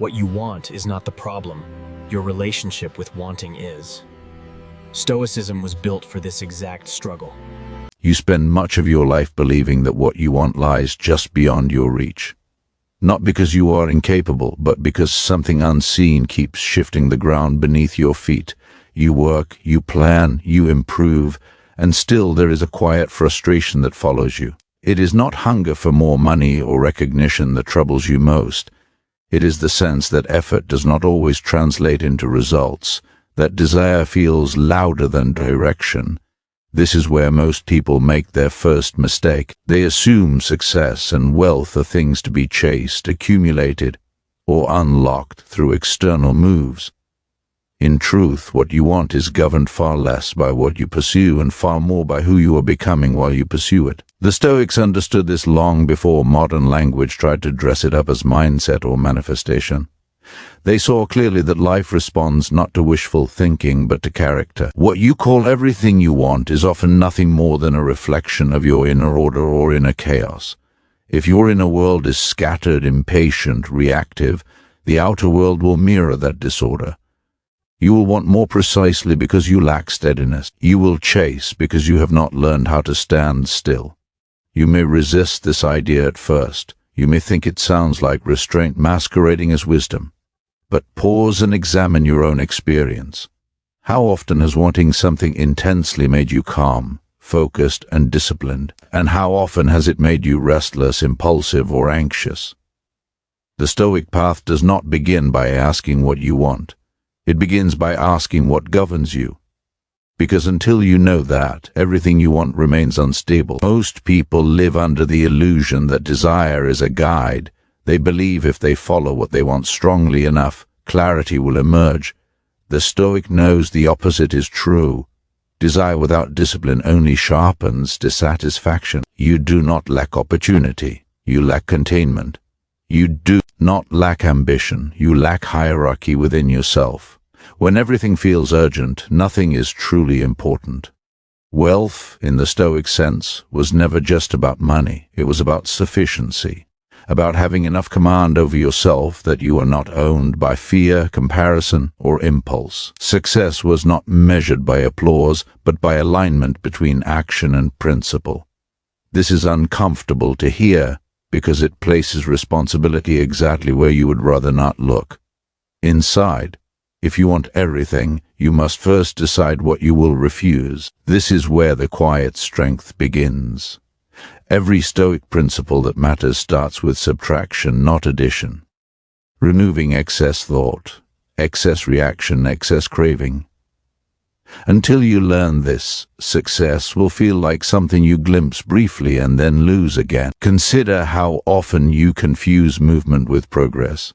What you want is not the problem. Your relationship with wanting is. Stoicism was built for this exact struggle. You spend much of your life believing that what you want lies just beyond your reach. Not because you are incapable, but because something unseen keeps shifting the ground beneath your feet. You work, you plan, you improve, and still there is a quiet frustration that follows you. It is not hunger for more money or recognition that troubles you most. It is the sense that effort does not always translate into results, that desire feels louder than direction. This is where most people make their first mistake. They assume success and wealth are things to be chased, accumulated, or unlocked through external moves. In truth, what you want is governed far less by what you pursue and far more by who you are becoming while you pursue it. The Stoics understood this long before modern language tried to dress it up as mindset or manifestation. They saw clearly that life responds not to wishful thinking but to character. What you call everything you want is often nothing more than a reflection of your inner order or inner chaos. If your inner world is scattered, impatient, reactive, the outer world will mirror that disorder. You will want more precisely because you lack steadiness. You will chase because you have not learned how to stand still. You may resist this idea at first. You may think it sounds like restraint masquerading as wisdom. But pause and examine your own experience. How often has wanting something intensely made you calm, focused, and disciplined? And how often has it made you restless, impulsive, or anxious? The Stoic path does not begin by asking what you want. It begins by asking what governs you. Because until you know that, everything you want remains unstable. Most people live under the illusion that desire is a guide. They believe if they follow what they want strongly enough, clarity will emerge. The Stoic knows the opposite is true. Desire without discipline only sharpens dissatisfaction. You do not lack opportunity. You lack containment. You do not lack ambition. You lack hierarchy within yourself. When everything feels urgent, nothing is truly important. Wealth, in the Stoic sense, was never just about money. It was about sufficiency, about having enough command over yourself that you are not owned by fear, comparison, or impulse. Success was not measured by applause, but by alignment between action and principle. This is uncomfortable to hear because it places responsibility exactly where you would rather not look. Inside, if you want everything, you must first decide what you will refuse. This is where the quiet strength begins. Every Stoic principle that matters starts with subtraction, not addition. Removing excess thought, excess reaction, excess craving. Until you learn this, success will feel like something you glimpse briefly and then lose again. Consider how often you confuse movement with progress.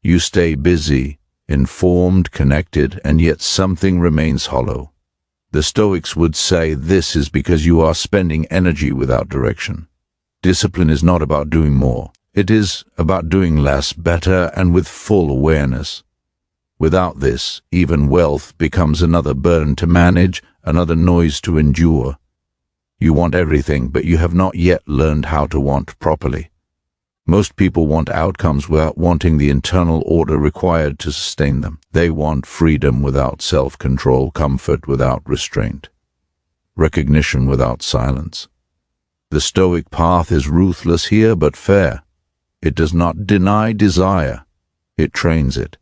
You stay busy, informed, connected, and yet something remains hollow. The Stoics would say this is because you are spending energy without direction. Discipline is not about doing more. It is about doing less, better, and with full awareness. Without this, even wealth becomes another burden to manage, another noise to endure. You want everything, but you have not yet learned how to want properly. Most people want outcomes without wanting the internal order required to sustain them. They want freedom without self-control, comfort without restraint, recognition without silence. The Stoic path is ruthless here but fair. It does not deny desire. It trains it.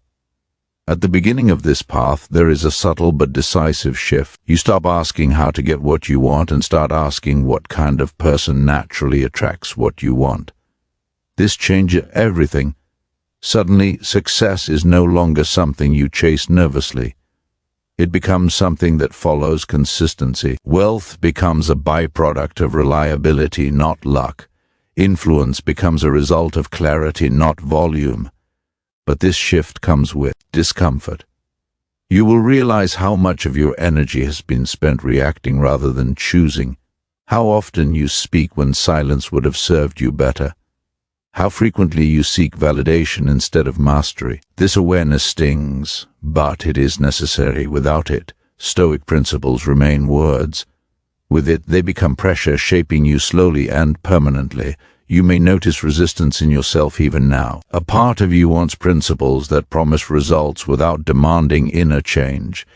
At the beginning of this path, there is a subtle but decisive shift. You stop asking how to get what you want and start asking what kind of person naturally attracts what you want. This changes everything. Suddenly, success is no longer something you chase nervously. It becomes something that follows consistency. Wealth becomes a byproduct of reliability, not luck. Influence becomes a result of clarity, not volume. But this shift comes with discomfort. You will realize how much of your energy has been spent reacting rather than choosing. How often you speak when silence would have served you better. How frequently you seek validation instead of mastery. This awareness stings, but it is necessary. Without it, Stoic principles remain words. With it, they become pressure, shaping you slowly and permanently. You may notice resistance in yourself even now. A part of you wants principles that promise results without demanding inner change.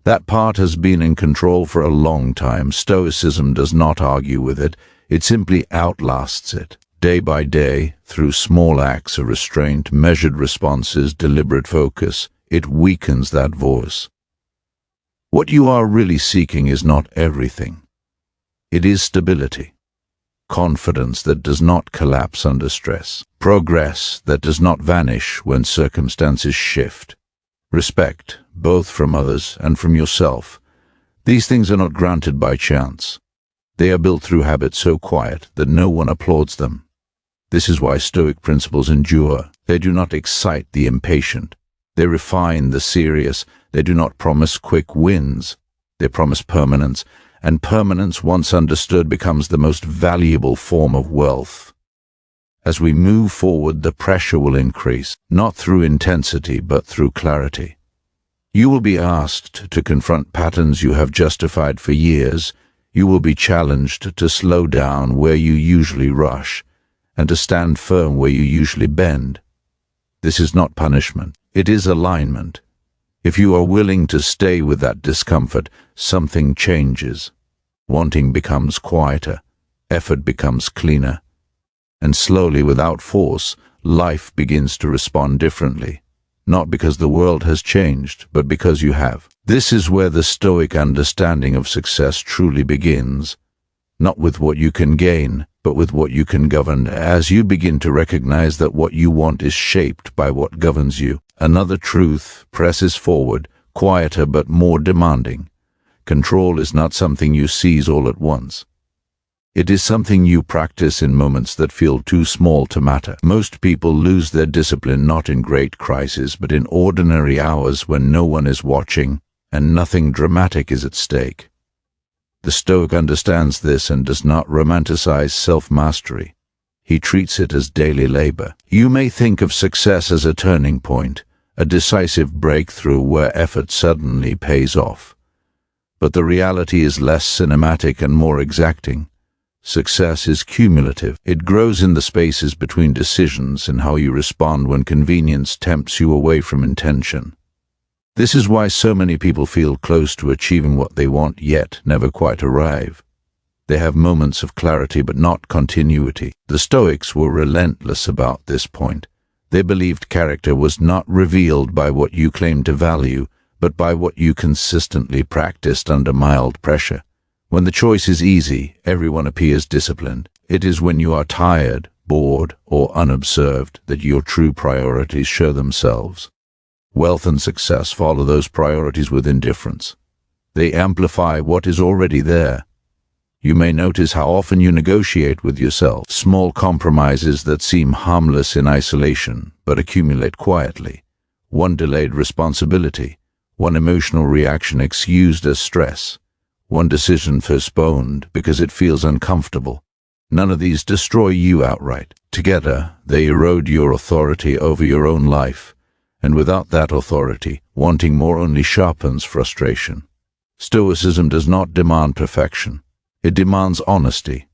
That part has been in control for a long time. Stoicism does not argue with it. It simply outlasts it. Day by day, through small acts of restraint, measured responses, deliberate focus, it weakens that voice. What you are really seeking is not everything. It is stability, confidence that does not collapse under stress, progress that does not vanish when circumstances shift, respect, both from others and from yourself. These things are not granted by chance. They are built through habits so quiet that no one applauds them. This is why Stoic principles endure. They do not excite the impatient. They refine the serious. They do not promise quick wins. They promise permanence, and permanence, once understood, becomes the most valuable form of wealth. As we move forward, the pressure will increase, not through intensity, but through clarity. You will be asked to confront patterns you have justified for years. You will be challenged to slow down where you usually rush, and to stand firm where you usually bend. This is not punishment. It is alignment. If you are willing to stay with that discomfort, something changes. Wanting becomes quieter, effort becomes cleaner, and slowly, without force, life begins to respond differently. Not because the world has changed, but because you have. This is where the Stoic understanding of success truly begins. Not with what you can gain, but with what you can govern. As you begin to recognize that what you want is shaped by what governs you, another truth presses forward, quieter but more demanding. Control is not something you seize all at once. It is something you practice in moments that feel too small to matter. Most people lose their discipline not in great crises, but in ordinary hours when no one is watching and nothing dramatic is at stake. The Stoic understands this and does not romanticize self-mastery. He treats it as daily labor. You may think of success as a turning point, a decisive breakthrough where effort suddenly pays off. But the reality is less cinematic and more exacting. Success is cumulative. It grows in the spaces between decisions and how you respond when convenience tempts you away from intention. This is why so many people feel close to achieving what they want, yet never quite arrive. They have moments of clarity but not continuity. The Stoics were relentless about this point. They believed character was not revealed by what you claimed to value, but by what you consistently practiced under mild pressure. When the choice is easy, everyone appears disciplined. It is when you are tired, bored, or unobserved that your true priorities show themselves. Wealth and success follow those priorities with indifference. They amplify what is already there. You may notice how often you negotiate with yourself, small compromises that seem harmless in isolation, but accumulate quietly. One delayed responsibility, one emotional reaction excused as stress, one decision postponed because it feels uncomfortable. None of these destroy you outright. Together, they erode your authority over your own life. And without that authority, wanting more only sharpens frustration. Stoicism does not demand perfection. It demands honesty.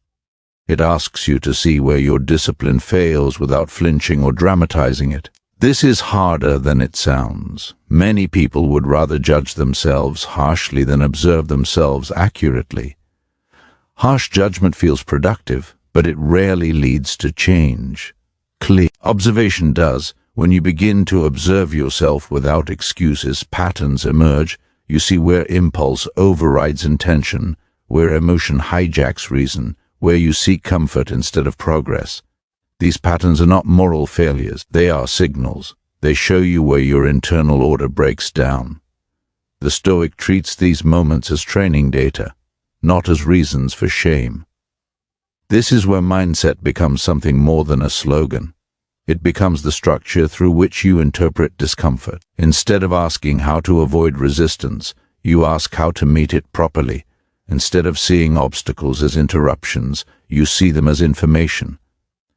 It asks you to see where your discipline fails without flinching or dramatizing it. This is harder than it sounds. Many people would rather judge themselves harshly than observe themselves accurately. Harsh judgment feels productive, but it rarely leads to change. Clear observation does. When you begin to observe yourself without excuses, patterns emerge. You see where impulse overrides intention, where emotion hijacks reason, where you seek comfort instead of progress. These patterns are not moral failures. They are signals. They show you where your internal order breaks down. The Stoic treats these moments as training data, not as reasons for shame. This is where mindset becomes something more than a slogan. It becomes the structure through which you interpret discomfort. Instead of asking how to avoid resistance, you ask how to meet it properly. Instead of seeing obstacles as interruptions, you see them as information.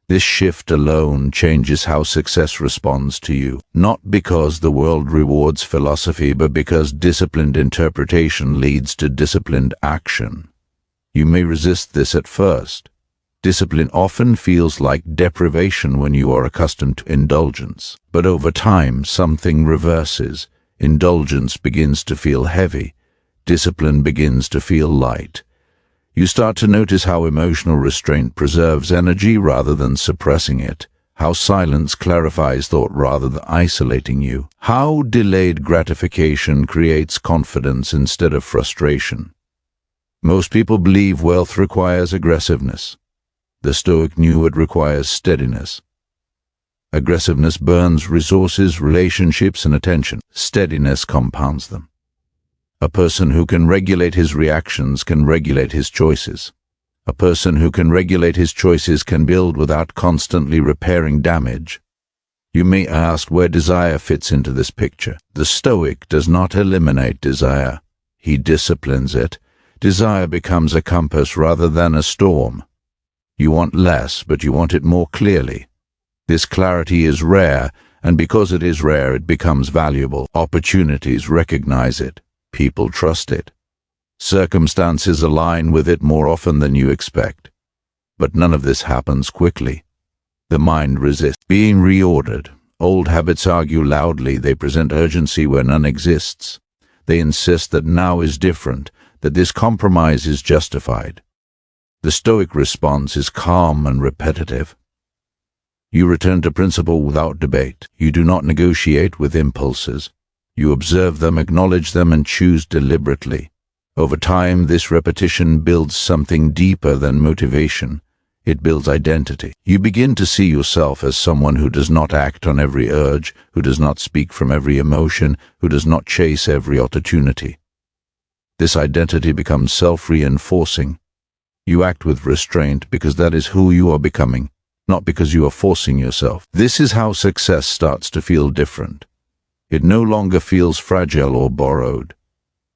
This shift alone changes how success responds to you, not because the world rewards philosophy, but because disciplined interpretation leads to disciplined action. You may resist this at first, Discipline often feels like deprivation when you are accustomed to indulgence. But over time, something reverses. Indulgence begins to feel heavy. Discipline begins to feel light. You start to notice how emotional restraint preserves energy rather than suppressing it. How silence clarifies thought rather than isolating you. How delayed gratification creates confidence instead of frustration. Most people believe wealth requires aggressiveness. The Stoic knew it requires steadiness. Aggressiveness burns resources, relationships, and attention. Steadiness compounds them. A person who can regulate his reactions can regulate his choices. A person who can regulate his choices can build without constantly repairing damage. You may ask where desire fits into this picture. The Stoic does not eliminate desire. He disciplines it. Desire becomes a compass rather than a storm. You want less, but you want it more clearly. This clarity is rare, and because it is rare, it becomes valuable. Opportunities recognize it. People trust it. Circumstances align with it more often than you expect. But none of this happens quickly. The mind resists being reordered. Old habits argue loudly. They present urgency where none exists. They insist that now is different, that this compromise is justified. The Stoic response is calm and repetitive. You return to principle without debate. You do not negotiate with impulses. You observe them, acknowledge them, and choose deliberately. Over time, this repetition builds something deeper than motivation. It builds identity. You begin to see yourself as someone who does not act on every urge, who does not speak from every emotion, who does not chase every opportunity. This identity becomes self-reinforcing. You act with restraint because that is who you are becoming, not because you are forcing yourself. This is how success starts to feel different. It no longer feels fragile or borrowed.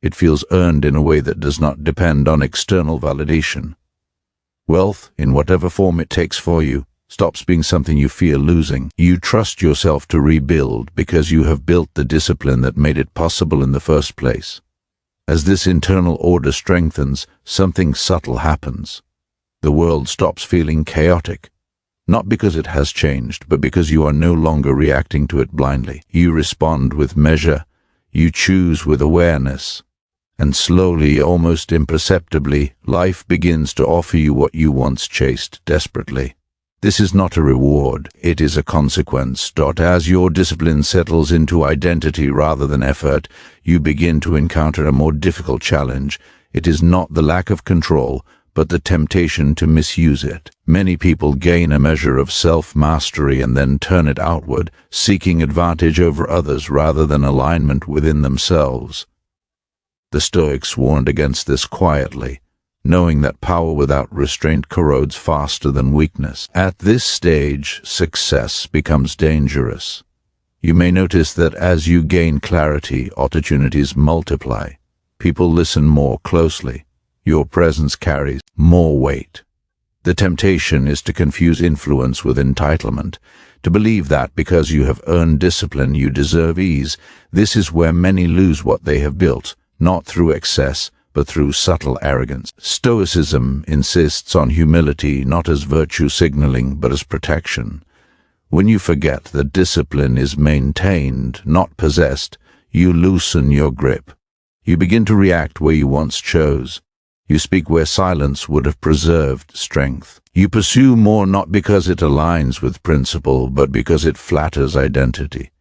It feels earned in a way that does not depend on external validation. Wealth, in whatever form it takes for you, stops being something you fear losing. You trust yourself to rebuild because you have built the discipline that made it possible in the first place. As this internal order strengthens, something subtle happens. The world stops feeling chaotic. Not because it has changed, but because you are no longer reacting to it blindly. You respond with measure. You choose with awareness. And slowly, almost imperceptibly, life begins to offer you what you once chased desperately. This is not a reward, it is a consequence. As your discipline settles into identity rather than effort, you begin to encounter a more difficult challenge. It is not the lack of control, but the temptation to misuse it. Many people gain a measure of self-mastery and then turn it outward, seeking advantage over others rather than alignment within themselves. The Stoics warned against this quietly, knowing that power without restraint corrodes faster than weakness. At this stage, success becomes dangerous. You may notice that as you gain clarity, opportunities multiply. People listen more closely. Your presence carries more weight. The temptation is to confuse influence with entitlement, to believe that because you have earned discipline, you deserve ease. This is where many lose what they have built, not through excess, but through subtle arrogance. Stoicism insists on humility not as virtue signaling, but as protection. When you forget that discipline is maintained, not possessed, you loosen your grip. You begin to react where you once chose. You speak where silence would have preserved strength. You pursue more not because it aligns with principle, but because it flatters identity.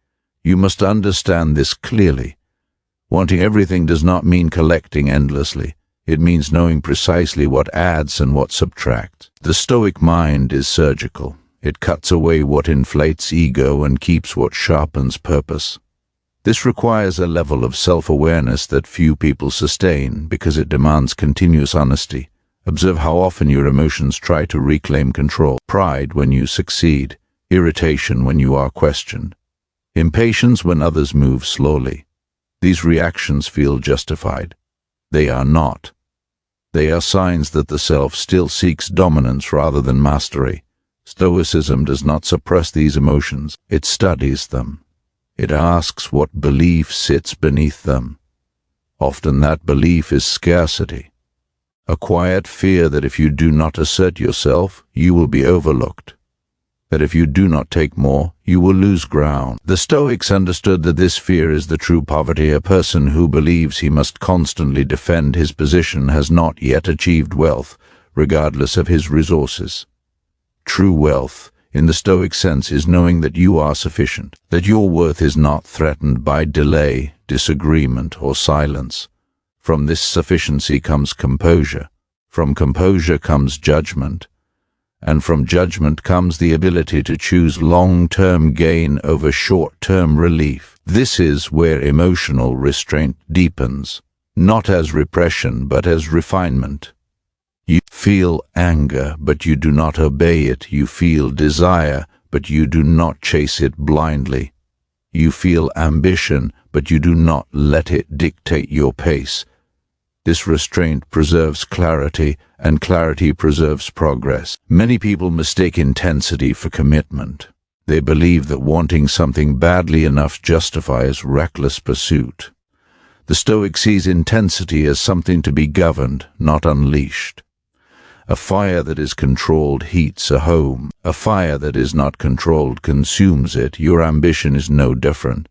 You must understand this clearly. Wanting everything does not mean collecting endlessly. It means knowing precisely what adds and what subtracts. The Stoic mind is surgical. It cuts away what inflates ego and keeps what sharpens purpose. This requires a level of self-awareness that few people sustain because it demands continuous honesty. Observe how often your emotions try to reclaim control. Pride when you succeed, irritation when you are questioned, impatience when others move slowly. These reactions feel justified. They are not. They are signs that the self still seeks dominance rather than mastery. Stoicism does not suppress these emotions. It studies them. It asks what belief sits beneath them. Often that belief is scarcity. A quiet fear that if you do not assert yourself, you will be overlooked. That if you do not take more, you will lose ground. The Stoics understood that this fear is the true poverty. A person who believes he must constantly defend his position has not yet achieved wealth, regardless of his resources. True wealth, in the Stoic sense, is knowing that you are sufficient, that your worth is not threatened by delay, disagreement, or silence. From this sufficiency comes composure. From composure comes judgment. And from judgment comes the ability to choose long-term gain over short-term relief. This is where emotional restraint deepens, not as repression but as refinement. You feel anger, but you do not obey it. You feel desire, but you do not chase it blindly. You feel ambition, but you do not let it dictate your pace. This restraint preserves clarity, and clarity preserves progress. Many people mistake intensity for commitment. They believe that wanting something badly enough justifies reckless pursuit. The Stoic sees intensity as something to be governed, not unleashed. A fire that is controlled heats a home. A fire that is not controlled consumes it. Your ambition is no different.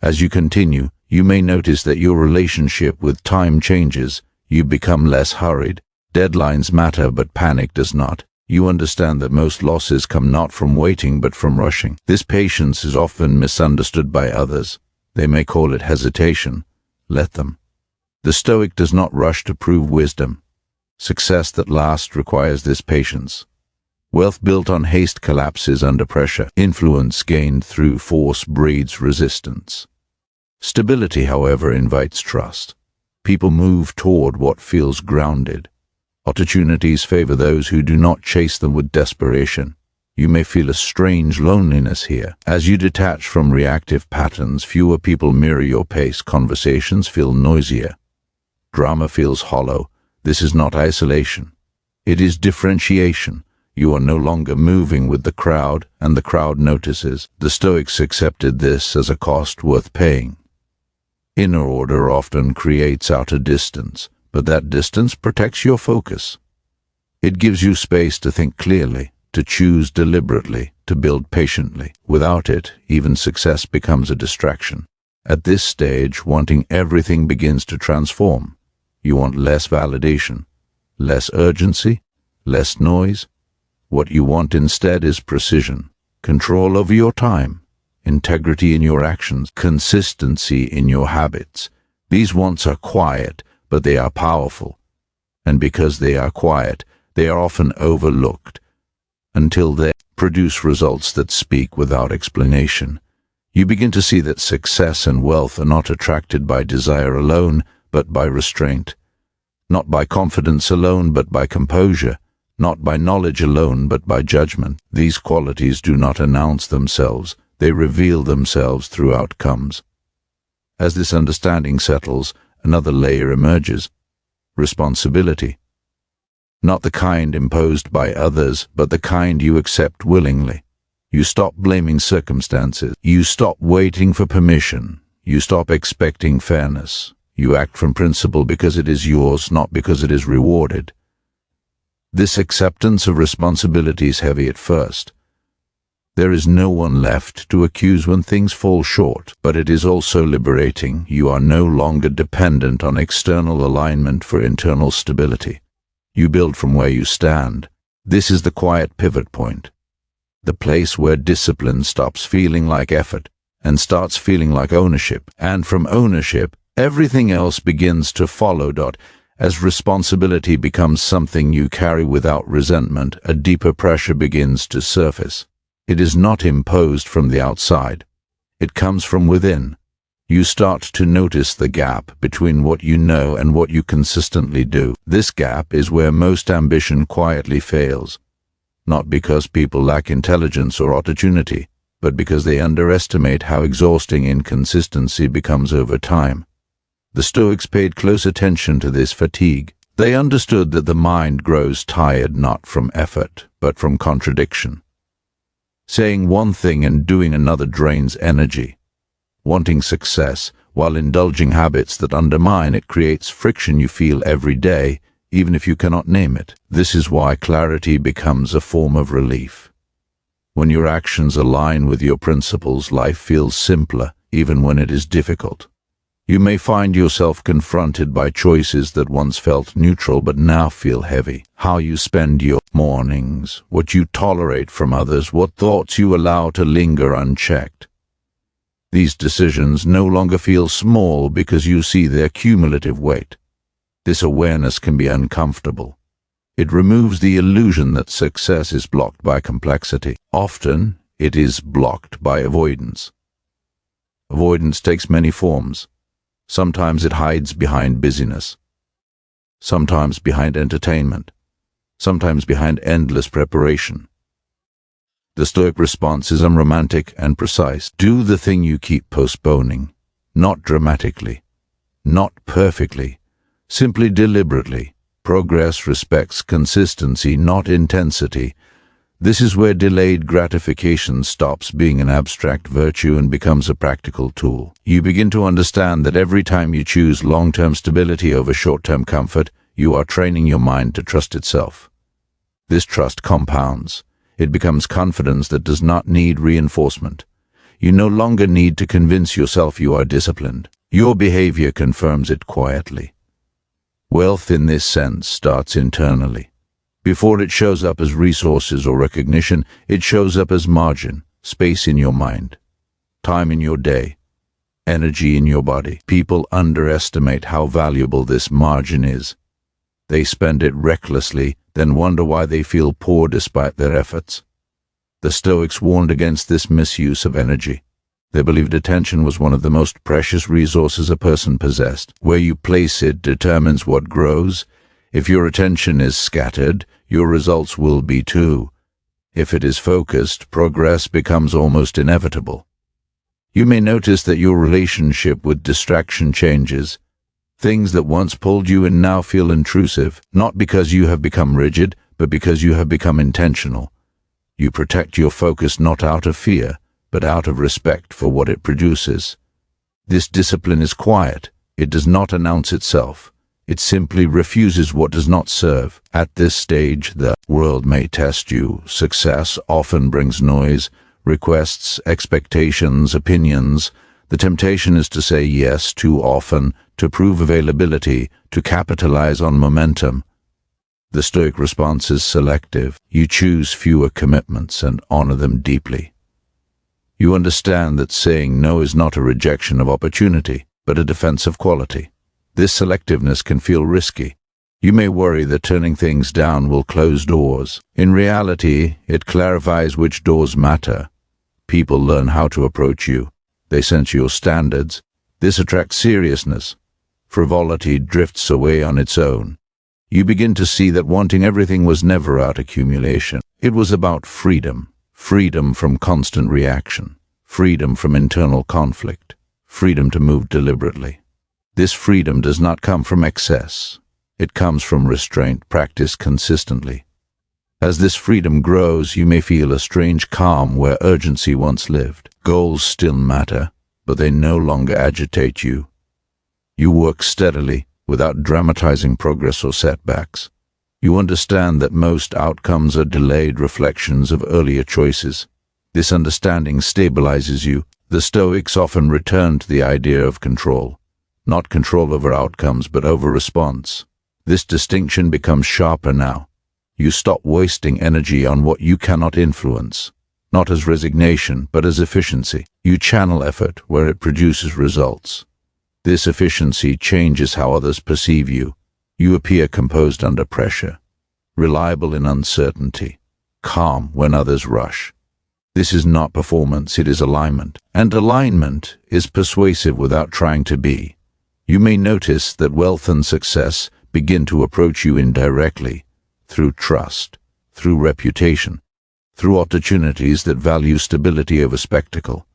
As you continue, you may notice that your relationship with time changes. You become less hurried. Deadlines matter, but panic does not. You understand that most losses come not from waiting, but from rushing. This patience is often misunderstood by others. They may call it hesitation. Let them. The Stoic does not rush to prove wisdom. Success that lasts requires this patience. Wealth built on haste collapses under pressure. Influence gained through force breeds resistance. Stability, however, invites trust. People move toward what feels grounded. Opportunities favor those who do not chase them with desperation. You may feel a strange loneliness here. As you detach from reactive patterns, fewer people mirror your pace. Conversations feel noisier. Drama feels hollow. This is not isolation. It is differentiation. You are no longer moving with the crowd, and the crowd notices. The Stoics accepted this as a cost worth paying. Inner order often creates outer distance, but that distance protects your focus. It gives you space to think clearly, to choose deliberately, to build patiently. Without it, even success becomes a distraction. At this stage, wanting everything begins to transform. You want less validation, less urgency, less noise. What you want instead is precision, control over your time, integrity in your actions, consistency in your habits. These wants are quiet, but they are powerful. And because they are quiet, they are often overlooked, until they produce results that speak without explanation. You begin to see that success and wealth are not attracted by desire alone, but by restraint. Not by confidence alone, but by composure. Not by knowledge alone, but by judgment. These qualities do not announce themselves. They reveal themselves through outcomes. As this understanding settles, another layer emerges. Responsibility. Not the kind imposed by others, but the kind you accept willingly. You stop blaming circumstances. You stop waiting for permission. You stop expecting fairness. You act from principle because it is yours, not because it is rewarded. This acceptance of responsibility is heavy at first. There is no one left to accuse when things fall short, but it is also liberating. You are no longer dependent on external alignment for internal stability. You build from where you stand. This is the quiet pivot point, the place where discipline stops feeling like effort and starts feeling like ownership. And from ownership, everything else begins to follow. As responsibility becomes something you carry without resentment, a deeper pressure begins to surface. It is not imposed from the outside. It comes from within. You start to notice the gap between what you know and what you consistently do. This gap is where most ambition quietly fails, not because people lack intelligence or opportunity, but because they underestimate how exhausting inconsistency becomes over time. The Stoics paid close attention to this fatigue. They understood that the mind grows tired not from effort, but from contradiction. Saying one thing and doing another drains energy. Wanting success while indulging habits that undermine it creates friction you feel every day, even if you cannot name it. This is why clarity becomes a form of relief. When your actions align with your principles, life feels simpler, even when it is difficult. You may find yourself confronted by choices that once felt neutral but now feel heavy. How you spend your mornings, what you tolerate from others, what thoughts you allow to linger unchecked. These decisions no longer feel small because you see their cumulative weight. This awareness can be uncomfortable. It removes the illusion that success is blocked by complexity. Often, it is blocked by avoidance. Avoidance takes many forms. Sometimes it hides behind busyness, sometimes behind entertainment, sometimes behind endless preparation. The Stoic response is unromantic and precise. Do the thing you keep postponing, not dramatically, not perfectly, simply deliberately. Progress respects consistency, not intensity. This is where delayed gratification stops being an abstract virtue and becomes a practical tool. You begin to understand that every time you choose long-term stability over short-term comfort, you are training your mind to trust itself. This trust compounds. It becomes confidence that does not need reinforcement. You no longer need to convince yourself you are disciplined. Your behavior confirms it quietly. Wealth in this sense starts internally. Before it shows up as resources or recognition, it shows up as margin, space in your mind, time in your day, energy in your body. People underestimate how valuable this margin is. They spend it recklessly, then wonder why they feel poor despite their efforts. The Stoics warned against this misuse of energy. They believed attention was one of the most precious resources a person possessed. Where you place it determines what grows. If your attention is scattered, your results will be too. If it is focused, progress becomes almost inevitable. You may notice that your relationship with distraction changes. Things that once pulled you in now feel intrusive, not because you have become rigid, but because you have become intentional. You protect your focus not out of fear, but out of respect for what it produces. This discipline is quiet. It does not announce itself. It simply refuses what does not serve. At this stage, the world may test you. Success often brings noise, requests, expectations, opinions. The temptation is to say yes too often, to prove availability, to capitalize on momentum. The Stoic response is selective. You choose fewer commitments and honor them deeply. You understand that saying no is not a rejection of opportunity, but a defense of quality. This selectiveness can feel risky. You may worry that turning things down will close doors. In reality, it clarifies which doors matter. People learn how to approach you. They sense your standards. This attracts seriousness. Frivolity drifts away on its own. You begin to see that wanting everything was never about accumulation. It was about freedom. Freedom from constant reaction. Freedom from internal conflict. Freedom to move deliberately. This freedom does not come from excess. It comes from restraint practiced consistently. As this freedom grows, you may feel a strange calm where urgency once lived. Goals still matter, but they no longer agitate you. You work steadily, without dramatizing progress or setbacks. You understand that most outcomes are delayed reflections of earlier choices. This understanding stabilizes you. The Stoics often return to the idea of control. Not control over outcomes, but over response. This distinction becomes sharper now. You stop wasting energy on what you cannot influence, not as resignation, but as efficiency. You channel effort where it produces results. This efficiency changes how others perceive you. You appear composed under pressure, reliable in uncertainty, calm when others rush. This is not performance, it is alignment. And alignment is persuasive without trying to be. You may notice that wealth and success begin to approach you indirectly, through trust, through reputation, through opportunities that value stability over spectacle.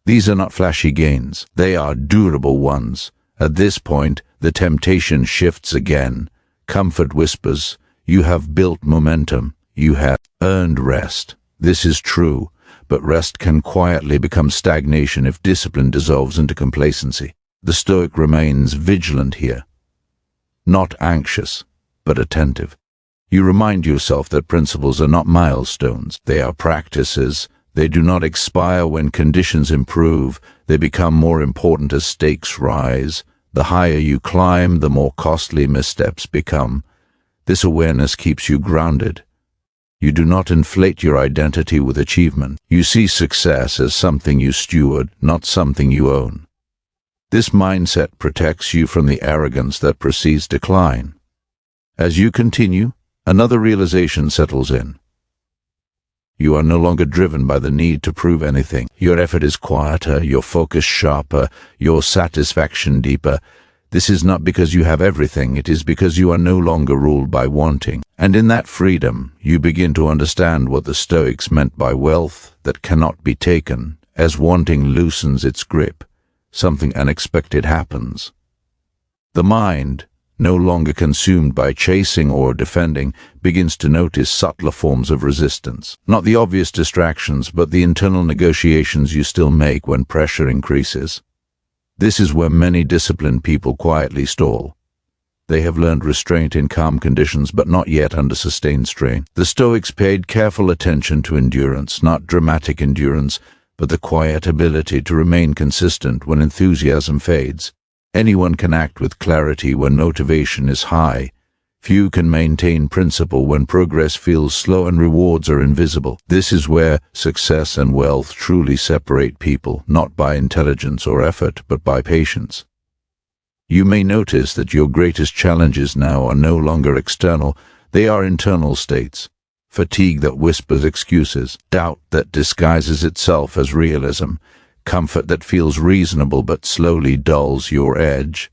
These are not flashy gains, they are durable ones. At this point, the temptation shifts again. Comfort whispers, you have built momentum, you have earned rest. This is true, but rest can quietly become stagnation if discipline dissolves into complacency. The Stoic remains vigilant here, not anxious, but attentive. You remind yourself that principles are not milestones, they are practices. They do not expire when conditions improve, they become more important as stakes rise. The higher you climb, the more costly missteps become. This awareness keeps you grounded. You do not inflate your identity with achievement. You see success as something you steward, not something you own. This mindset protects you from the arrogance that precedes decline. As you continue, another realization settles in. You are no longer driven by the need to prove anything. Your effort is quieter, your focus sharper, your satisfaction deeper. This is not because you have everything, it is because you are no longer ruled by wanting. And in that freedom, you begin to understand what the Stoics meant by wealth that cannot be taken. As wanting loosens its grip, something unexpected happens. The mind, no longer consumed by chasing or defending, begins to notice subtler forms of resistance. Not the obvious distractions, but the internal negotiations you still make when pressure increases. This is where many disciplined people quietly stall. They have learned restraint in calm conditions, but not yet under sustained strain. The Stoics paid careful attention to endurance, not dramatic endurance, but the quiet ability to remain consistent when enthusiasm fades. Anyone can act with clarity when motivation is high. Few can maintain principle when progress feels slow and rewards are invisible. This is where success and wealth truly separate people, not by intelligence or effort, but by patience. You may notice that your greatest challenges now are no longer external, they are internal states. Fatigue that whispers excuses, doubt that disguises itself as realism, comfort that feels reasonable but slowly dulls your edge.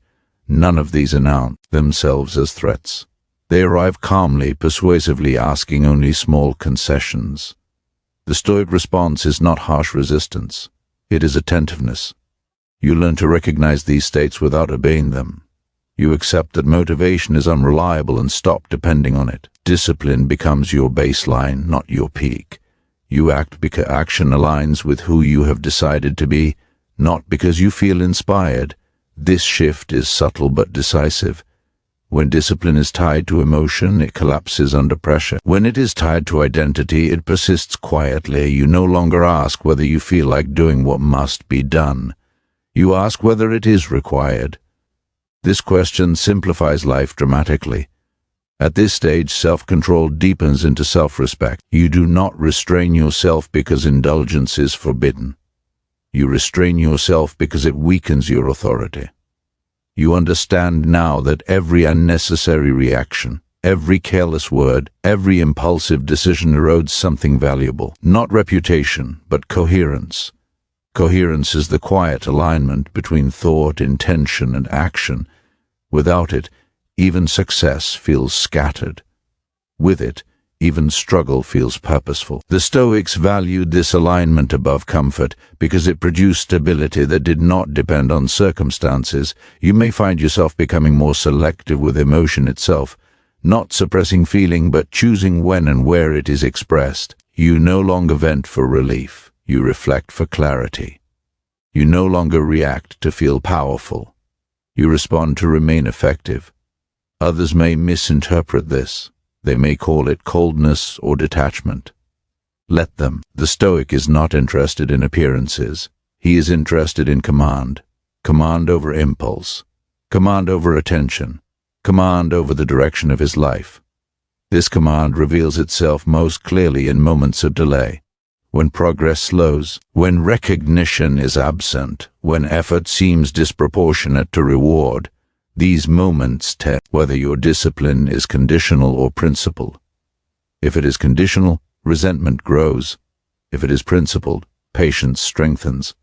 None of these announce themselves as threats. They arrive calmly, persuasively, asking only small concessions. The Stoic response is not harsh resistance. It is attentiveness. You learn to recognize these states without obeying them. You accept that motivation is unreliable and stop depending on it. Discipline becomes your baseline, not your peak. You act because action aligns with who you have decided to be, not because you feel inspired. This shift is subtle but decisive. When discipline is tied to emotion, it collapses under pressure. When it is tied to identity, it persists quietly. You no longer ask whether you feel like doing what must be done. You ask whether it is required. This question simplifies life dramatically. At this stage, self-control deepens into self-respect. You do not restrain yourself because indulgence is forbidden. You restrain yourself because it weakens your authority. You understand now that every unnecessary reaction, every careless word, every impulsive decision erodes something valuable. Not reputation, but coherence. Coherence is the quiet alignment between thought, intention, and action. Without it, even success feels scattered. With it, even struggle feels purposeful. The Stoics valued this alignment above comfort because it produced stability that did not depend on circumstances. You may find yourself becoming more selective with emotion itself, not suppressing feeling but choosing when and where it is expressed. You no longer vent for relief. You reflect for clarity. You no longer react to feel powerful. You respond to remain effective. Others may misinterpret this. They may call it coldness or detachment. Let them. The Stoic is not interested in appearances. He is interested in command. Command over impulse. Command over attention. Command over the direction of his life. This command reveals itself most clearly in moments of delay. When progress slows, when recognition is absent, when effort seems disproportionate to reward, these moments test whether your discipline is conditional or principled. If it is conditional, resentment grows. If it is principled, patience strengthens.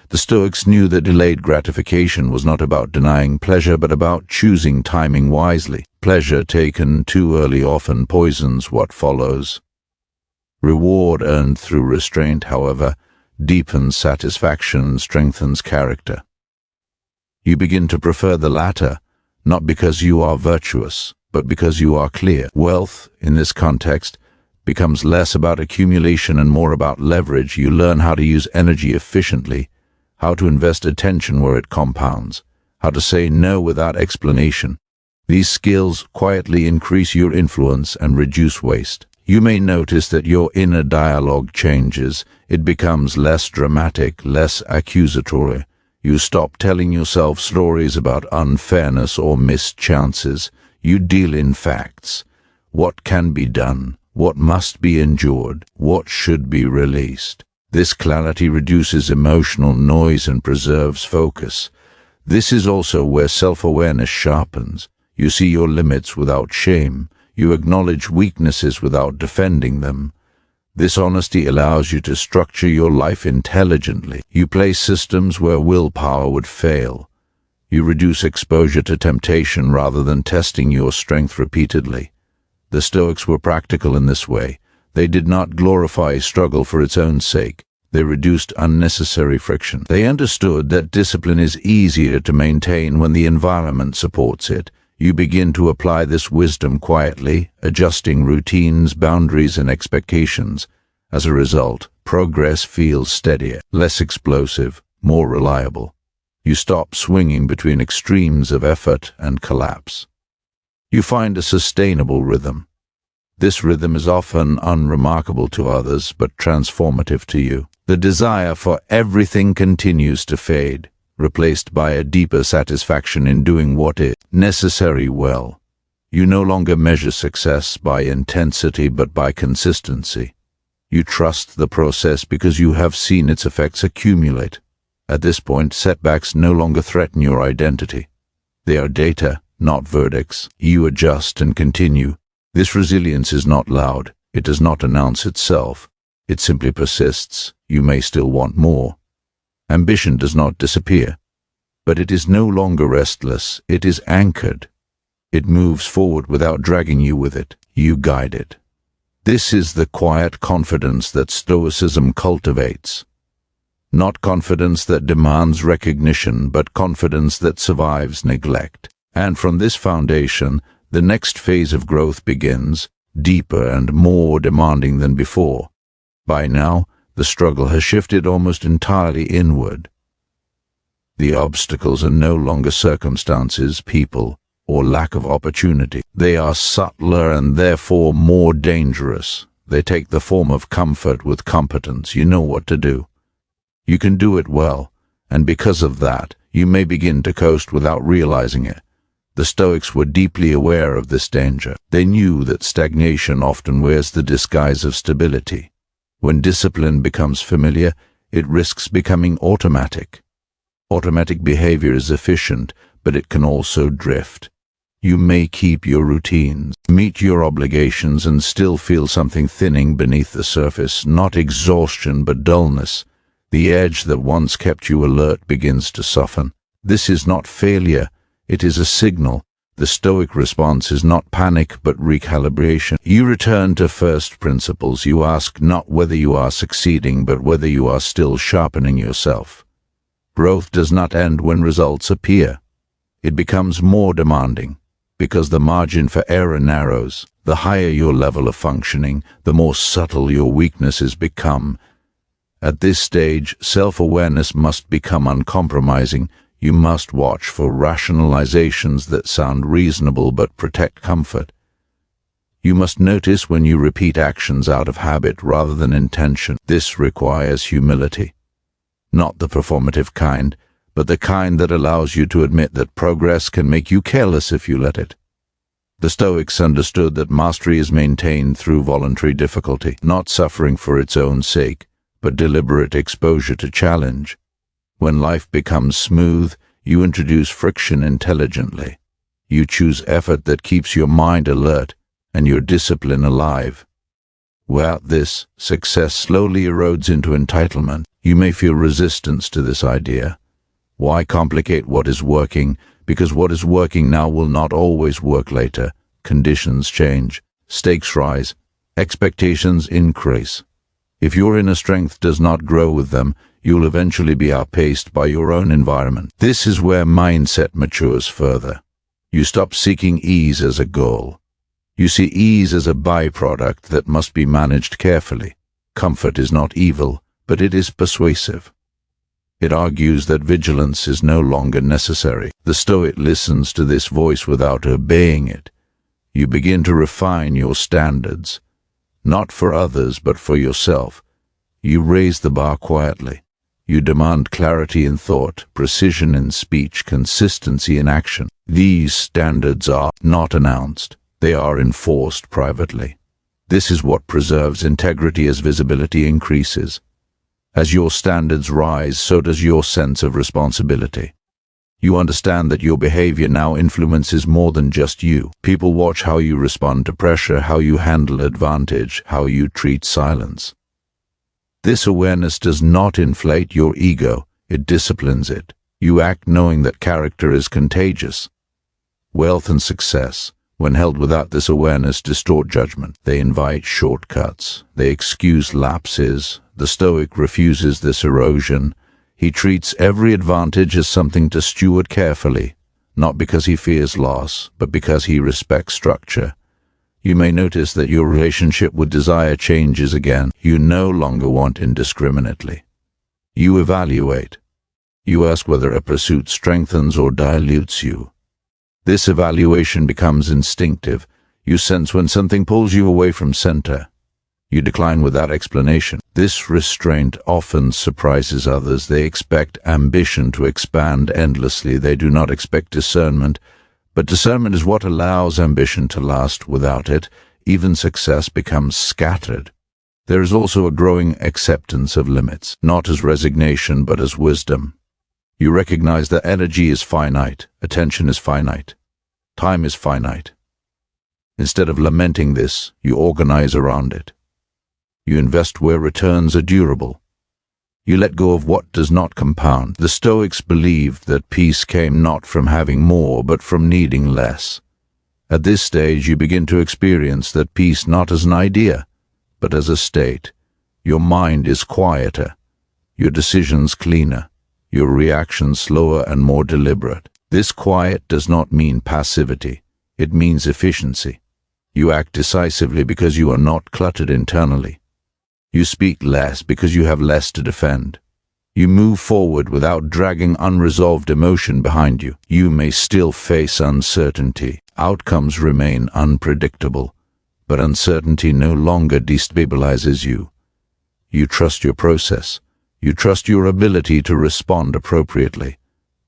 The Stoics knew that delayed gratification was not about denying pleasure, but about choosing timing wisely. Pleasure taken too early often poisons what follows. Reward earned through restraint, however, deepens satisfaction and strengthens character. You begin to prefer the latter, not because you are virtuous, but because you are clear. Wealth, in this context, becomes less about accumulation and more about leverage. You learn how to use energy efficiently, how to invest attention where it compounds, how to say no without explanation. These skills quietly increase your influence and reduce waste. You may notice that your inner dialogue changes. It becomes less dramatic, less accusatory. You stop telling yourself stories about unfairness or missed chances. You deal in facts. What can be done? What must be endured? What should be released? This clarity reduces emotional noise and preserves focus. This is also where self-awareness sharpens. You see your limits without shame. You acknowledge weaknesses without defending them. This honesty allows you to structure your life intelligently. You place systems where willpower would fail. You reduce exposure to temptation rather than testing your strength repeatedly. The Stoics were practical in this way. They did not glorify struggle for its own sake. They reduced unnecessary friction. They understood that discipline is easier to maintain when the environment supports it. You begin to apply this wisdom quietly, adjusting routines, boundaries, and expectations. As a result, progress feels steadier, less explosive, more reliable. You stop swinging between extremes of effort and collapse. You find a sustainable rhythm. This rhythm is often unremarkable to others, but transformative to you. The desire for everything continues to fade, replaced by a deeper satisfaction in doing what is necessary well. You no longer measure success by intensity but by consistency. You trust the process because you have seen its effects accumulate. At this point, setbacks no longer threaten your identity. They are data, not verdicts. You adjust and continue. This resilience is not loud. It does not announce itself. It simply persists. You may still want more. Ambition does not disappear, but it is no longer restless. It is anchored. It moves forward without dragging you with it. You guide it. This is the quiet confidence that Stoicism cultivates. Not confidence that demands recognition, but confidence that survives neglect. And from this foundation, the next phase of growth begins, deeper and more demanding than before. By now, the struggle has shifted almost entirely inward. The obstacles are no longer circumstances, people, or lack of opportunity. They are subtler and therefore more dangerous. They take the form of comfort with competence. You know what to do. You can do it well, and because of that, you may begin to coast without realizing it. The Stoics were deeply aware of this danger. They knew that stagnation often wears the disguise of stability. When discipline becomes familiar, it risks becoming automatic. Automatic behavior is efficient, but it can also drift. You may keep your routines, meet your obligations, and still feel something thinning beneath the surface, not exhaustion but dullness. The edge that once kept you alert begins to soften. This is not failure, it is a signal. The Stoic response is not panic but recalibration. You return to first principles. You ask not whether you are succeeding but whether you are still sharpening yourself. Growth does not end when results appear. It becomes more demanding, because the margin for error narrows. The higher your level of functioning, the more subtle your weaknesses become. At this stage, self-awareness must become uncompromising. You must watch for rationalizations that sound reasonable but protect comfort. You must notice when you repeat actions out of habit rather than intention. This requires humility. Not the performative kind, but the kind that allows you to admit that progress can make you careless if you let it. The Stoics understood that mastery is maintained through voluntary difficulty, not suffering for its own sake, but deliberate exposure to challenge. When life becomes smooth, you introduce friction intelligently. You choose effort that keeps your mind alert and your discipline alive. Without this, success slowly erodes into entitlement. You may feel resistance to this idea. Why complicate what is working? Because what is working now will not always work later. Conditions change, stakes rise, expectations increase. If your inner strength does not grow with them, you'll eventually be outpaced by your own environment. This is where mindset matures further. You stop seeking ease as a goal. You see ease as a byproduct that must be managed carefully. Comfort is not evil, but it is persuasive. It argues that vigilance is no longer necessary. The Stoic listens to this voice without obeying it. You begin to refine your standards, not for others but for yourself. You raise the bar quietly. You demand clarity in thought, precision in speech, consistency in action. These standards are not announced. They are enforced privately. This is what preserves integrity as visibility increases. As your standards rise, so does your sense of responsibility. You understand that your behavior now influences more than just you. People watch how you respond to pressure, how you handle advantage, how you treat silence. This awareness does not inflate your ego, it disciplines it. You act knowing that character is contagious. Wealth and success, when held without this awareness, distort judgment. They invite shortcuts. They excuse lapses. The Stoic refuses this erosion. He treats every advantage as something to steward carefully, not because he fears loss, but because he respects structure. You may notice that your relationship with desire changes again. You no longer want indiscriminately. You evaluate. You ask whether a pursuit strengthens or dilutes you. This evaluation becomes instinctive. You sense when something pulls you away from center. You decline without explanation. This restraint often surprises others. They expect ambition to expand endlessly. They do not expect discernment. But discernment is what allows ambition to last. Without it, even success becomes scattered. There is also a growing acceptance of limits, not as resignation but as wisdom. You recognize that energy is finite, attention is finite, time is finite. Instead of lamenting this, you organize around it. You invest where returns are durable. You let go of what does not compound. The Stoics believed that peace came not from having more, but from needing less. At this stage, you begin to experience that peace not as an idea, but as a state. Your mind is quieter, your decisions cleaner, your reactions slower and more deliberate. This quiet does not mean passivity. It means efficiency. You act decisively because you are not cluttered internally. You speak less because you have less to defend. You move forward without dragging unresolved emotion behind you. You may still face uncertainty. Outcomes remain unpredictable, but uncertainty no longer destabilizes you. You trust your process. You trust your ability to respond appropriately.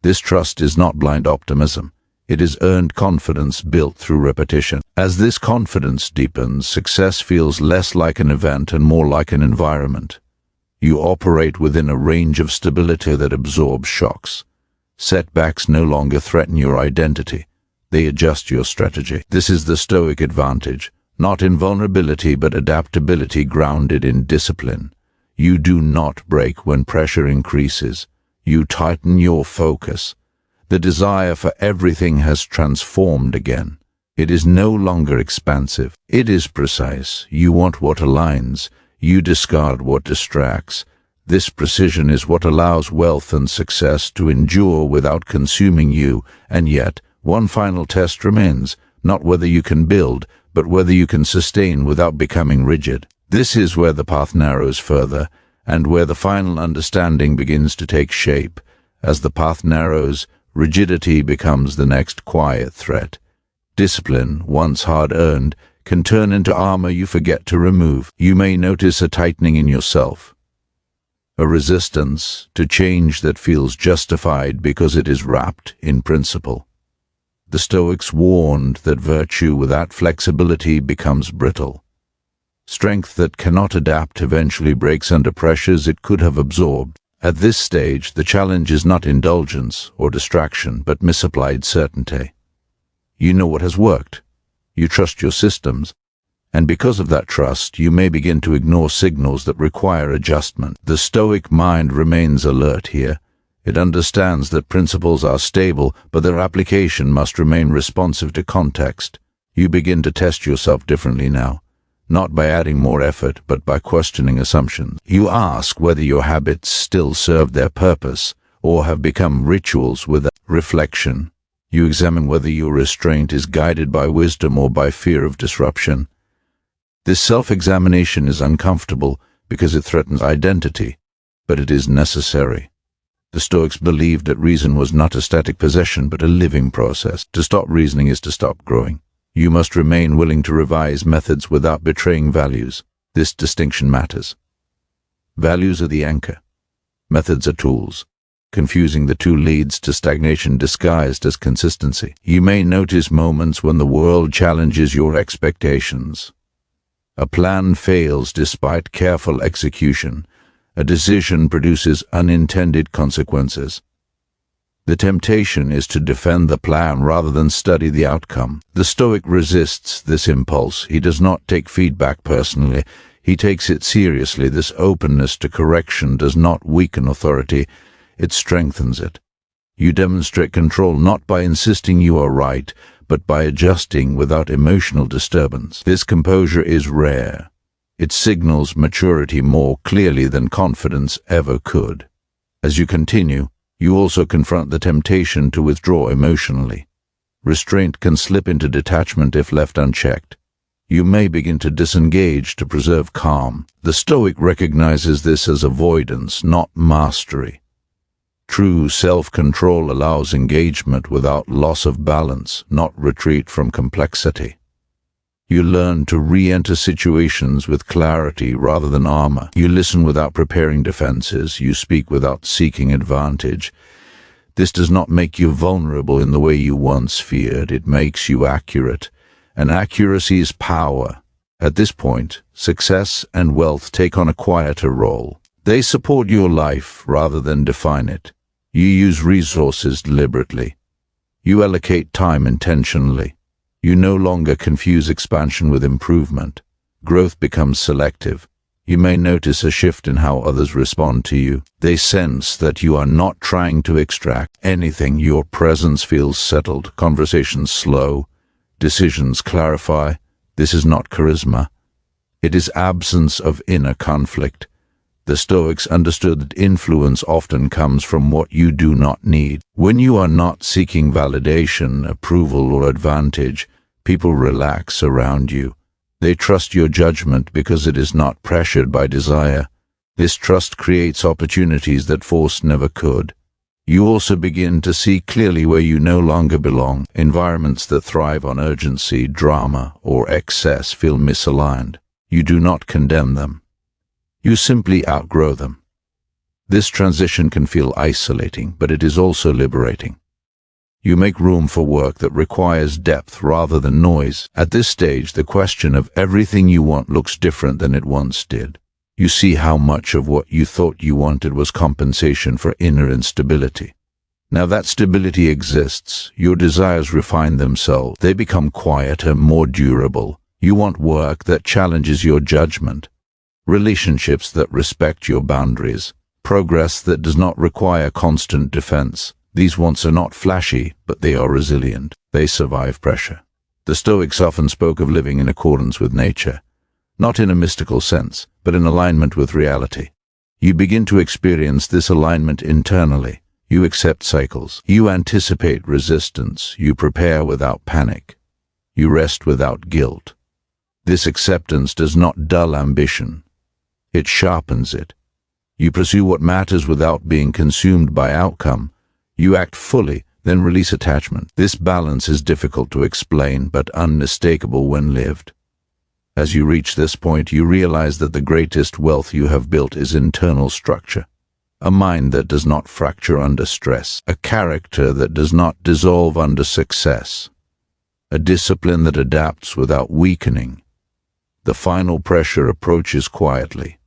This trust is not blind optimism. It is earned confidence built through repetition. As this confidence deepens, success feels less like an event and more like an environment. You operate within a range of stability that absorbs shocks. Setbacks no longer threaten your identity. They adjust your strategy. This is the Stoic advantage, not invulnerability but adaptability grounded in discipline. You do not break when pressure increases. You tighten your focus. The desire for everything has transformed again. It is no longer expansive. It is precise. You want what aligns. You discard what distracts. This precision is what allows wealth and success to endure without consuming you. And yet, one final test remains, not whether you can build, but whether you can sustain without becoming rigid. This is where the path narrows further, and where the final understanding begins to take shape. As the path narrows, rigidity becomes the next quiet threat. Discipline, once hard-earned, can turn into armor you forget to remove. You may notice a tightening in yourself, a resistance to change that feels justified because it is wrapped in principle. The Stoics warned that virtue without flexibility becomes brittle. Strength that cannot adapt eventually breaks under pressures it could have absorbed. At this stage, the challenge is not indulgence or distraction, but misapplied certainty. You know what has worked. You trust your systems. And because of that trust, you may begin to ignore signals that require adjustment. The Stoic mind remains alert here. It understands that principles are stable, but their application must remain responsive to context. You begin to test yourself differently now. Not by adding more effort, but by questioning assumptions. You ask whether your habits still serve their purpose, or have become rituals without reflection. You examine whether your restraint is guided by wisdom or by fear of disruption. This self-examination is uncomfortable because it threatens identity, but it is necessary. The Stoics believed that reason was not a static possession, but a living process. To stop reasoning is to stop growing. You must remain willing to revise methods without betraying values. This distinction matters. Values are the anchor. Methods are tools. Confusing the two leads to stagnation disguised as consistency. You may notice moments when the world challenges your expectations. A plan fails despite careful execution. A decision produces unintended consequences. The temptation is to defend the plan rather than study the outcome. The Stoic resists this impulse. He does not take feedback personally. He takes it seriously. This openness to correction does not weaken authority. It strengthens it. You demonstrate control not by insisting you are right, but by adjusting without emotional disturbance. This composure is rare. It signals maturity more clearly than confidence ever could. As you continue, you also confront the temptation to withdraw emotionally. Restraint can slip into detachment if left unchecked. You may begin to disengage to preserve calm. The Stoic recognizes this as avoidance, not mastery. True self-control allows engagement without loss of balance, not retreat from complexity. You learn to re-enter situations with clarity rather than armor. You listen without preparing defenses. You speak without seeking advantage. This does not make you vulnerable in the way you once feared. It makes you accurate. And accuracy is power. At this point, success and wealth take on a quieter role. They support your life rather than define it. You use resources deliberately. You allocate time intentionally. You no longer confuse expansion with improvement. Growth becomes selective. You may notice a shift in how others respond to you. They sense that you are not trying to extract anything. Your presence feels settled, conversations slow, decisions clarify. This is not charisma. It is absence of inner conflict. The Stoics understood that influence often comes from what you do not need. When you are not seeking validation, approval, or advantage, people relax around you. They trust your judgment because it is not pressured by desire. This trust creates opportunities that force never could. You also begin to see clearly where you no longer belong. Environments that thrive on urgency, drama, or excess feel misaligned. You do not condemn them. You simply outgrow them. This transition can feel isolating, but it is also liberating. You make room for work that requires depth rather than noise. At this stage, the question of everything you want looks different than it once did. You see how much of what you thought you wanted was compensation for inner instability. Now that stability exists, your desires refine themselves. They become quieter, more durable. You want work that challenges your judgment. Relationships that respect your boundaries, progress that does not require constant defense. These wants are not flashy, but they are resilient. They survive pressure. The Stoics often spoke of living in accordance with nature, not in a mystical sense, but in alignment with reality. You begin to experience this alignment internally. You accept cycles. You anticipate resistance. You prepare without panic. You rest without guilt. This acceptance does not dull ambition. It sharpens it. You pursue what matters without being consumed by outcome. You act fully, then release attachment. This balance is difficult to explain, but unmistakable when lived. As you reach this point, you realize that the greatest wealth you have built is internal structure. A mind that does not fracture under stress. A character that does not dissolve under success. A discipline that adapts without weakening. The final pressure approaches quietly.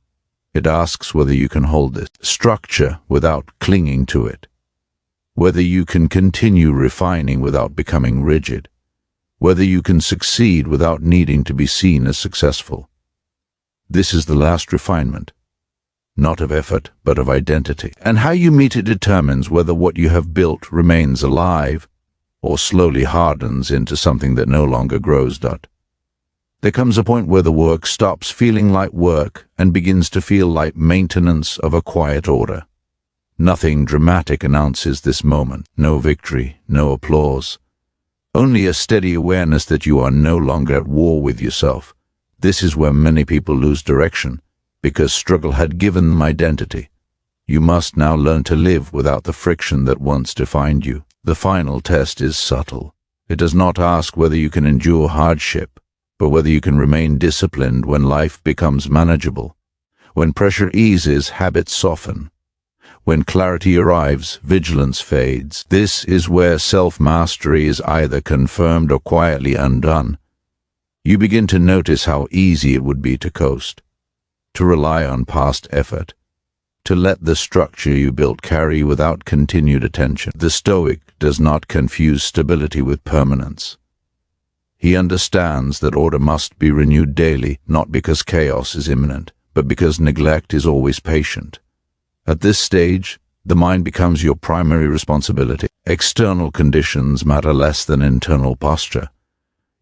It asks whether you can hold this structure without clinging to it, whether you can continue refining without becoming rigid, whether you can succeed without needing to be seen as successful. This is the last refinement, not of effort, but of identity. And how you meet it determines whether what you have built remains alive or slowly hardens into something that no longer grows. There comes a point where the work stops feeling like work and begins to feel like maintenance of a quiet order. Nothing dramatic announces this moment. No victory, no applause. Only a steady awareness that you are no longer at war with yourself. This is where many people lose direction, because struggle had given them identity. You must now learn to live without the friction that once defined you. The final test is subtle. It does not ask whether you can endure hardship, but whether you can remain disciplined when life becomes manageable. When pressure eases, habits soften. When clarity arrives, vigilance fades. This is where self-mastery is either confirmed or quietly undone. You begin to notice how easy it would be to coast, to rely on past effort, to let the structure you built carry without continued attention. The Stoic does not confuse stability with permanence. He understands that order must be renewed daily, not because chaos is imminent, but because neglect is always patient. At this stage, the mind becomes your primary responsibility. External conditions matter less than internal posture.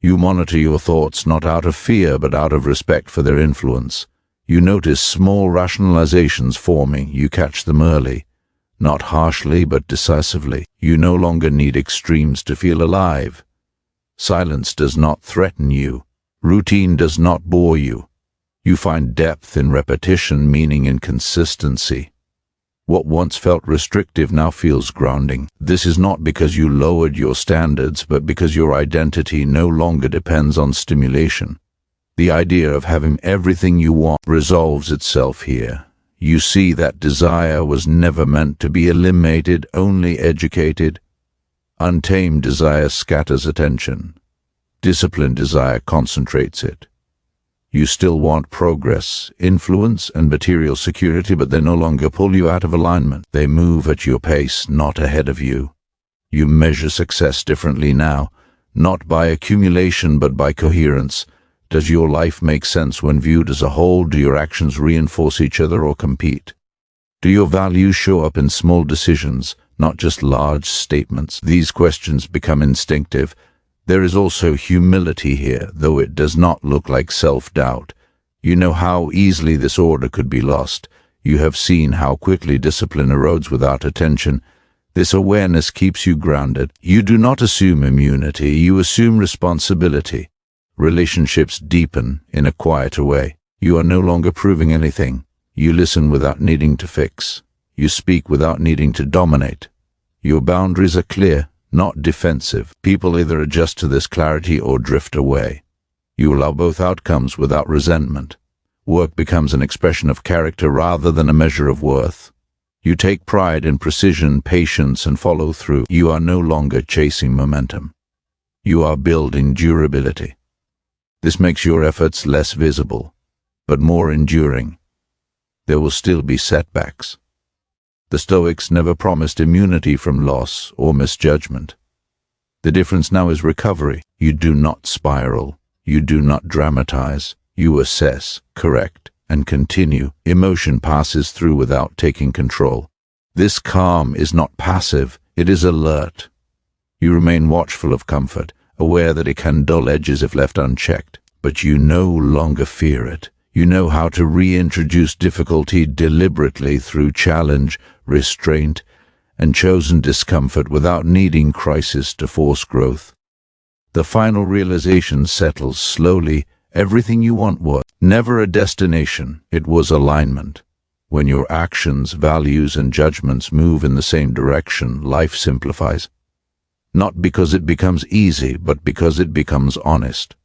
You monitor your thoughts not out of fear, but out of respect for their influence. You notice small rationalizations forming. You catch them early, not harshly, but decisively. You no longer need extremes to feel alive. Silence does not threaten you. Routine does not bore you. You find depth in repetition, meaning in consistency. What once felt restrictive now feels grounding. This is not because you lowered your standards, but because your identity no longer depends on stimulation. The idea of having everything you want resolves itself here. You see that desire was never meant to be eliminated, only educated. Untamed desire scatters attention. Disciplined desire concentrates it. You still want progress, influence, and material security, but they no longer pull you out of alignment. They move at your pace, not ahead of you. You measure success differently now, not by accumulation but by coherence. Does your life make sense when viewed as a whole? Do your actions reinforce each other or compete? Do your values show up in small decisions, not just large statements? These questions become instinctive. There is also humility here, though it does not look like self-doubt. You know how easily this order could be lost. You have seen how quickly discipline erodes without attention. This awareness keeps you grounded. You do not assume immunity, you assume responsibility. Relationships deepen in a quieter way. You are no longer proving anything. You listen without needing to fix. You speak without needing to dominate. Your boundaries are clear, not defensive. People either adjust to this clarity or drift away. You allow both outcomes without resentment. Work becomes an expression of character rather than a measure of worth. You take pride in precision, patience, and follow through. You are no longer chasing momentum. You are building durability. This makes your efforts less visible, but more enduring. There will still be setbacks. The Stoics never promised immunity from loss or misjudgment. The difference now is recovery. You do not spiral. You do not dramatize. You assess, correct, and continue. Emotion passes through without taking control. This calm is not passive, it is alert. You remain watchful of comfort, aware that it can dull edges if left unchecked, but you no longer fear it. You know how to reintroduce difficulty deliberately through challenge, restraint, and chosen discomfort without needing crisis to force growth. The final realization settles slowly. Everything you want was never a destination, it was alignment. When your actions, values, and judgments move in the same direction, life simplifies. Not because it becomes easy, but because it becomes honest.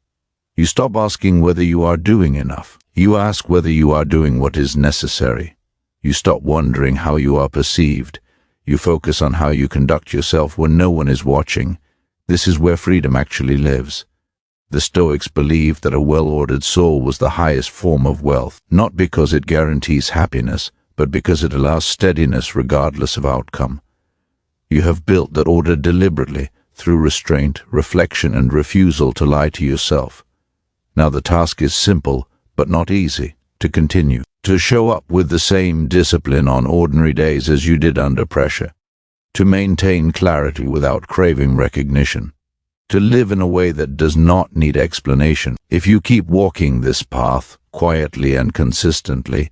You stop asking whether you are doing enough. You ask whether you are doing what is necessary. You stop wondering how you are perceived. You focus on how you conduct yourself when no one is watching. This is where freedom actually lives. The Stoics believed that a well-ordered soul was the highest form of wealth, not because it guarantees happiness, but because it allows steadiness regardless of outcome. You have built that order deliberately, through restraint, reflection, and refusal to lie to yourself. Now the task is simple, but not easy, to continue, to show up with the same discipline on ordinary days as you did under pressure, to maintain clarity without craving recognition, to live in a way that does not need explanation. If you keep walking this path quietly and consistently,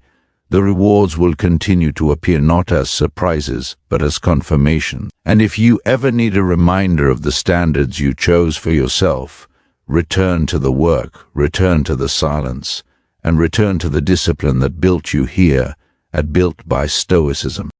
the rewards will continue to appear not as surprises, but as confirmation. And if you ever need a reminder of the standards you chose for yourself, return to the work, return to the silence, and return to the discipline that built you here and built by Stoicism.